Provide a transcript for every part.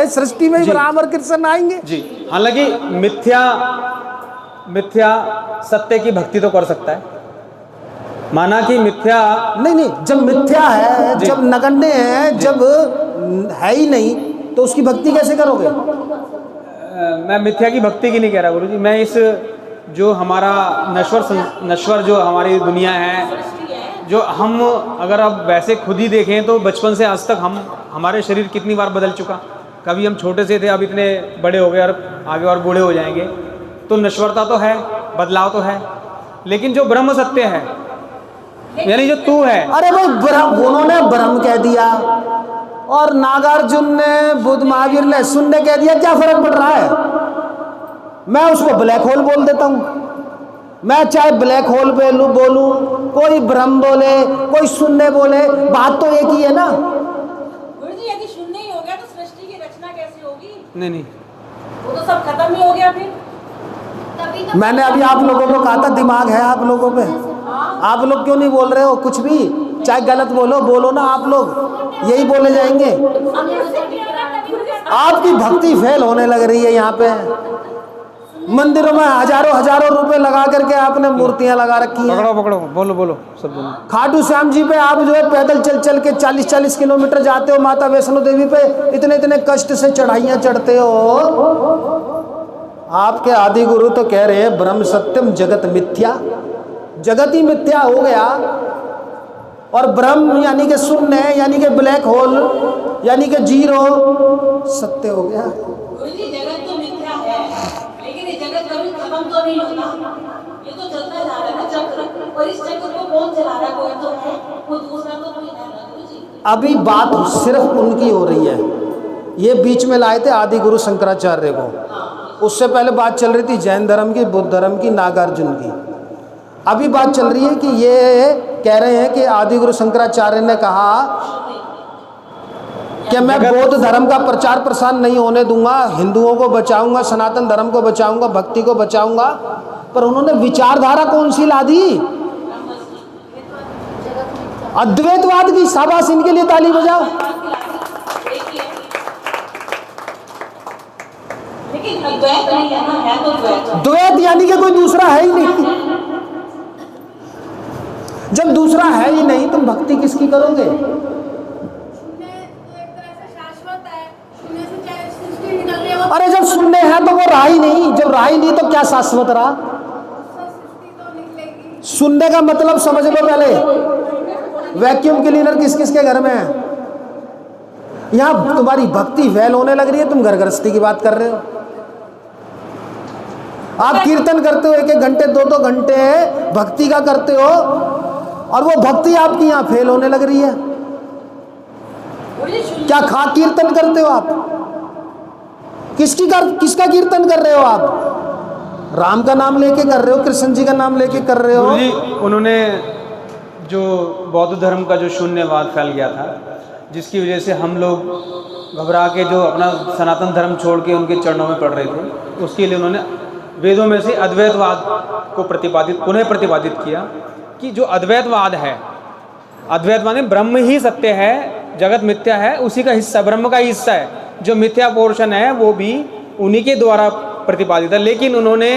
सृष्टि में ही राम और कृष्ण आएंगे जी। हालांकि मिथ्या सत्य की भक्ति तो कर सकता है, माना कि मिथ्या नहीं, जब मिथ्या है, जब नगण्य है, जब है ही नहीं, तो उसकी भक्ति कैसे करोगे? मैं मिथ्या की भक्ति की नहीं कह रहा गुरु जी, मैं इस जो हमारा नश्वर जो हमारी दुनिया है, जो हम अगर अब वैसे खुद ही देखें तो बचपन से आज तक हमारे शरीर कितनी बार बदल चुका। कभी हम छोटे से थे, अब इतने बड़े हो गए और आगे और बूढ़े हो जाएंगे, तो नश्वरता तो है, बदलाव तो है, लेकिन जो ब्रह्म सत्य है, यानी जो तू है। अरे भाई, उन्होंने ब्रह्म कह दिया और नागार्जुन ने, बुद्ध महावीर ने शून्य कह दिया, क्या फर्क पड़ रहा है? मैं उसको ब्लैक होल बोल देता हूं। मैं चाहे ब्लैक होल पे बोलूं, कोई ब्रह्म बोले, कोई शून्य बोले, बात तो एक ही है ना। गुरुजी, यदि शून्य ही हो गया तो सृष्टि की रचना कैसे होगी? नहीं, वो तो सब खत्म ही हो गया फिर। तभी तो मैंने अभी आप लोगों को कहा था दिमाग है आप लोगों पे। आप लोग क्यों नहीं बोल रहे हो कुछ भी? चाहे गलत बोलो ना, आप लोग यही बोले जाएंगे। आपकी भक्ति फेल होने लग रही है। यहाँ पे मंदिरों में हजारों रुपए लगा करके आपने मूर्तियां लगा रखी हैं। पकड़ो, बोलो सब बोलो। खाटू श्याम जी पे आप जो है पैदल चल के 40 किलोमीटर जाते हो, माता वैष्णो देवी पे इतने कष्ट से चढ़ाइयां चढ़ते हो। आपके आदि गुरु तो कह रहे हैं ब्रह्म सत्यम जगत मिथ्या, जगत ही मिथ्या हो गया, और ब्रह्म यानी कि शून्य, यानी कि ब्लैक होल, यानी कि जीरो सत्य हो गया। गुरुजी, जगत तो मिथ्या है, लेकिन ये जगत कभी खत्म तो नहीं होता, ये तो चलता जा रहा है ना चक्र। और इस चक्र को कौन चला रहा है? कोई तो है, कोई दूसरा तो कोई है ना गुरुजी। अभी बात सिर्फ उनकी हो रही है। ये बीच में लाए थे आदि गुरु शंकराचार्य को, उससे पहले बात चल रही थी जैन धर्म की, बुद्ध धर्म की, नागार्जुन की। अभी बात चल रही है कि ये कह रहे हैं कि आदि गुरु शंकराचार्य ने कहा कि मैं बौद्ध धर्म का प्रचार प्रसार नहीं होने दूंगा, हिंदुओं को बचाऊंगा, सनातन धर्म को बचाऊंगा, भक्ति को बचाऊंगा। पर उन्होंने विचारधारा कौन सी ला दी? अद्वैतवाद की। शाबाश, इनके लिए ताली बजाओ। लेकिन अद्वैत नहीं है ना, है तो द्वैत। द्वैत यानी कि कोई दूसरा है ही नहीं। जब दूसरा है ही नहीं, तुम भक्ति किसकी करोगे? अरे जब शून्य है तो वो रहा ही नहीं, जब रहा ही नहीं तो क्या शाश्वत रहा? शून्य का मतलब समझ लो पहले। वैक्यूम क्लीनर किस किस के घर में है? यहां तुम्हारी भक्ति फेल होने लग रही है, तुम घर गृहस्थी की बात कर रहे हो। आप कीर्तन करते हो 1-1 घंटे 2-2 घंटे भक्ति का करते हो, और वो भक्ति आपकी यहाँ फेल होने लग रही है। क्या खा कीर्तन करते हो आप? किसका कीर्तन कर रहे हो आप? राम का नाम लेके कर रहे हो, कृष्ण जी का नाम लेके कर रहे हो। जी, उन्होंने जो बौद्ध धर्म का जो शून्यवाद फैल गया था, जिसकी वजह से हम लोग घबरा के जो अपना सनातन धर्म छोड़ के उनके चरणों में पड़ रहे थे, उसके लिए उन्होंने वेदों में से अद्वैतवाद को पुनः प्रतिपादित किया कि जो अद्वैतवाद है, अद्वैतवाद में ब्रह्म ही सत्य है, जगत मिथ्या है, उसी का हिस्सा, ब्रह्म का ही हिस्सा है। जो मिथ्या पोर्शन है वो भी उन्हीं के द्वारा प्रतिपादित है। लेकिन उन्होंने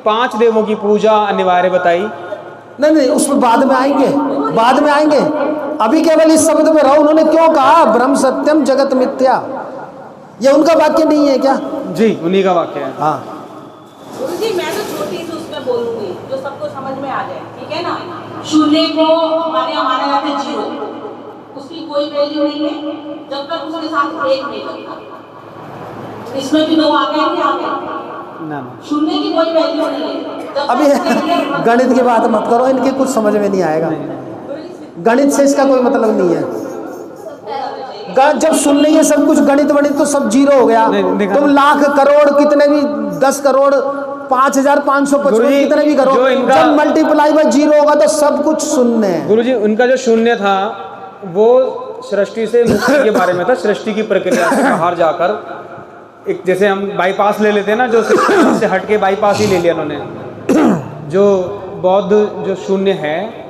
5 देवों की पूजा अनिवार्य बताई। नहीं, उसमें बाद में आएंगे। अभी केवल इस शब्द में रहो। उन्होंने क्यों कहा ब्रह्म सत्यम जगत मिथ्या? ये उनका वाक्य नहीं है क्या? जी, उन्हीं का वाक्य है। हाँ गुरुजी, मैं तो छोटी सी उसमें बोलूंगी जो सबको समझ में आ जाए, ठीक है ना। शून्य को हमारे यहाँ माना जाता है जीरो, उसकी कोई वैल्यू नहीं है जब तक उसके साथ एक नहीं लगता। इसमें भी 2 आ गए ना, शून्य की कोई वैल्यू नहीं है। अभी गणित की बात मत करो, इनके कुछ समझ में नहीं आएगा। गणित से इसका कोई मतलब नहीं है। जब सुन नहीं है सब कुछ गणित वणित तो सब जीरो हो गया। तुम लाख करोड़ कितने भी 10 करोड़ 5555 कितने भी करो, जब मल्टीप्लाई बाय जीरो होगा तो सब कुछ शून्य है। गुरुजी, उनका जो शून्य था वो सृष्टि से मुक्ति के बारे में था। सृष्टि की प्रक्रिया से बाहर जाकर एक, जैसे हम बाईपास ले लेते हैं ना, जो सृष्टि से हट के बाईपास ही ले लिया उन्होंने। जो बौद्ध जो शून्य है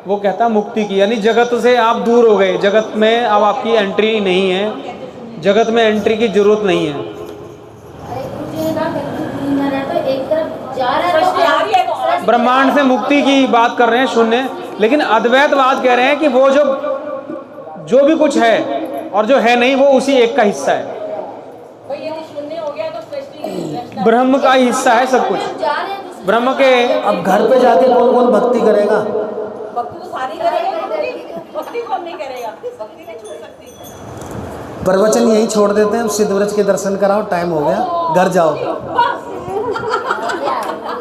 वो कहता मुक्ति की, यानी जगत से आप दूर हो गए, जगत में अब आपकी एंट्री नहीं है। जगत में एंट्री की जरूरत नहीं है। अरे गुरुजी ने कहा बिल्कुल न रहे तो एक तरफ जा रहा है सृष्टि आ रही है तो ब्रह्मांड से मुक्ति की बात कर रहे हैं शून्य, लेकिन अद्वैतवाद कह रहे हैं कि वो जो भी कुछ है और जो है नहीं वो उसी एक का हिस्सा है। भाई ये शून्य हो गया तो सृष्टि ब्रह्म का ही हिस्सा है सब कुछ। जा रहे हैं दूसरे ब्रह्म के अब घर पे जाके कौन कौन भक्ति करेगा? भक्ति तो सारी करेगा, भक्ति कौन नहीं करेगा? भक्ति नहीं छूट सकती। प्रवचन यही छोड़ देते हैं, सिद्धव्रज के दर्शन कराओ, टाइम हो गया, घर जाओ। बस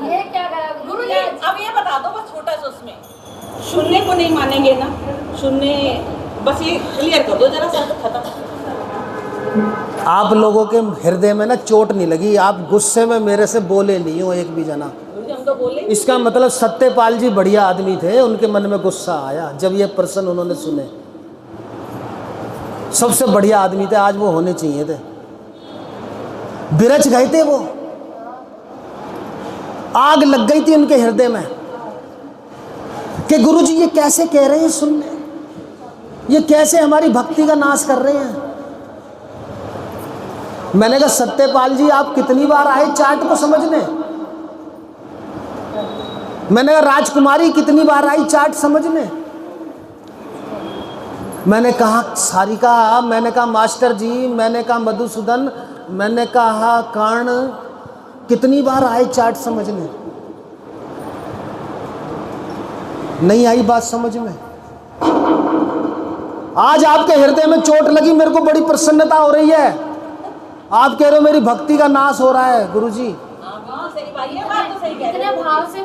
ये क्या करा गुरुजी अब ये बता दो बस छोटा सा उसमें शून्य को नहीं मानेंगे ना, शून्य बस ये क्लियर कर दो जरा सा खत्म। आप लोगों के हृदय में ना चोट नहीं लगी, आप गुस्से में मेरे से बोले नहीं हो एक भी जना। गुरुजी हम तो बोले इसका मतलब सत्यपाल जी बढ़िया आदमी थे, उनके मन में गुस्सा आया जब ये प्रश्न उन्होंने सुने। सबसे बढ़िया आदमी थे, आज वो होने चाहिए थे। बिरच गए थे वो, आग लग गई थी उनके हृदय में कि गुरुजी ये कैसे कह रहे हैं सुनने, ये कैसे हमारी भक्ति का नाश कर रहे हैं। मैंने कहा सत्यपाल जी आप कितनी बार आए चार्ट को समझने? मैंने कहा राजकुमारी कितनी बार आई चार्ट समझने? मैंने कहा सारिका, मैंने कहा मास्टर जी, मैंने कहा मधुसूदन, मैंने कहा कर्ण, कितनी बार आए चार्ट समझने? नहीं आई बात समझ में। आज आपके हृदय में चोट लगी, मेरे को बड़ी प्रसन्नता हो रही है। आप कह रहे हो मेरी भक्ति का नाश हो रहा है। गुरुजी हाँ सही भाई, ये बात तो सही कह रहे हो। इतने भाव से